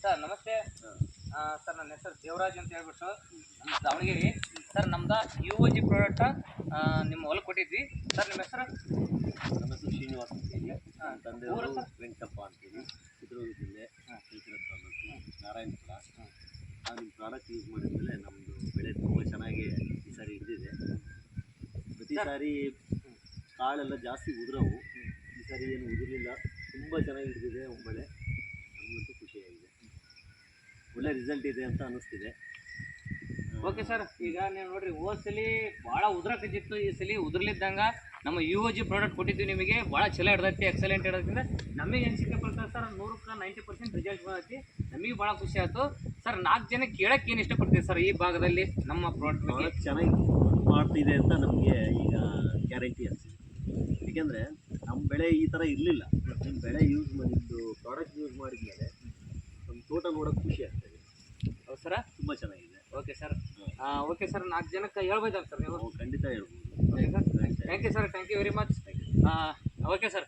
Sir ನಮಸ್ತೆ. Sir ನನ್ನ ಹೆಸರು ದೇವರಾಜ್ ಅಂತ ಹೇಳ್ಬಿಟ್ಟು ನಮ್ಮ ದಾವಣಗೆರೆ. ಸರ್ ನಮ್ದು UOG ಪ್ರಾಡಕ್ಟ್ ನಿಮ್ಮ ಹೊಲಕ್ಕೆ ಕೊಟ್ಟಿದ್ವಿ. ಸರ್ ನಿಮ್ಮ ಹೆಸರು? ನಮ್ಮ ಹೆಸರು ಶ್ರೀನಿವಾಸ್ ಅಂತೇಳಿ. ತಂದೆಯವರು ವೆಂಕಟಪ್ಪ ಅಂತೇಳಿ, ಚಿತ್ರದುರ್ಗ ಜಿಲ್ಲೆ ಶಿಲ್ಪಿರ ತಾಲೂಕು ನಾರಾಯಣಪುರ. ನಾನು ನಿಮ್ಮ ಪ್ರಾಡಕ್ಟ್ ಯೂಸ್ ಮಾಡಿದ್ಮೇಲೆ ನಮ್ಮದು ಬೆಳೆ ತುಂಬ ಚೆನ್ನಾಗಿ ಈ ಸಾರಿ ಹಿಡಿದಿದೆ. ಪ್ರತಿ ಸಾರಿ ಕಾಳೆಲ್ಲ ಜಾಸ್ತಿ ಉದುರವು, ಈ ಸಾರಿ ಏನು ಉದುರಲಿಲ್ಲ, ತುಂಬ ಚೆನ್ನಾಗಿ ಹಿಡಿದಿದೆ ಬೆಳೆ. ನಮಗಂತೂ ಖುಷಿಯಾಗಿದೆ, ಒಳ್ಳೆ ರಿಸಲ್ಟ್ ಇದೆ ಅಂತ ಅನ್ನಿಸ್ತಿದೆ. ಓಕೆ ಸರ್, ಈಗ ನೀವು ನೋಡ್ರಿ ಹೋದ ಸಲ ಭಾಳ ಉದುರಕತ್ತಿತ್ತು, ಈ ಸಲ ಉದುರ್ಲಿದ್ದಂಗೆ ನಮ್ಮ UOG ಪ್ರಾಡಕ್ಟ್ ಕೊಟ್ಟಿದ್ವಿ ನಿಮಗೆ. ಭಾಳ ಚಲೋ ಹಿಡ್ದೈತಿ, ಎಕ್ಸಲೆಂಟ್ ಹಿಡ್ದೈತಿ. ನಮಗೆ ಅನಿಸಿಕೆ ಬರ್ತದೆ ಸರ್, 100ಕ್ಕೆ 90% ರಿಸಲ್ಟ್ ಬಂದೈತಿ. ನಮಗೆ ಭಾಳ ಖುಷಿ ಆಯಿತು ಸರ್. 4 ಜನ ಕೇಳಕ್ಕೆ ಏನು ಇಷ್ಟಪಡ್ತೀವಿ ಸರ್ ಈ ಭಾಗದಲ್ಲಿ ನಮ್ಮ ಪ್ರಾಡಕ್ಟ್ ಚೆನ್ನಾಗಿ ಮಾಡ್ತಿದೆ ಅಂತ ನಮಗೆ ಈಗ ಗ್ಯಾರಂಟಿ ಅನಿಸಿದೆ. ಏಕೆಂದರೆ ನಮ್ಮ ಬೆಳೆ ಈ ಥರ ಇರಲಿಲ್ಲ. ನಿಮ್ಮ ಬೆಳೆ ಯೂಸ್ ಮಾಡಿದ್ದು ಪ್ರಾಡಕ್ಟ್ ಯೂಸ್ ಮಾಡಿದ್ಮೇಲೆ ನಮ್ಮ ತೋಟ ನೋಡೋಕೆ ಖುಷಿ ಆಗ್ತದೆ. ಹೌದು ಸರ, ತುಂಬ ಚೆನ್ನಾಗಿದೆ. Okay sir. ಓಕೆ ಸರ್, 4 ಜನಕ್ಕೆ ಹೇಳ್ಬೋದಲ್ಲ ಸರ್ ನೀವು? ಖಂಡಿತ ಹೇಳ್ಬೋದು. Thank you sir, thank you very much. Okay sir.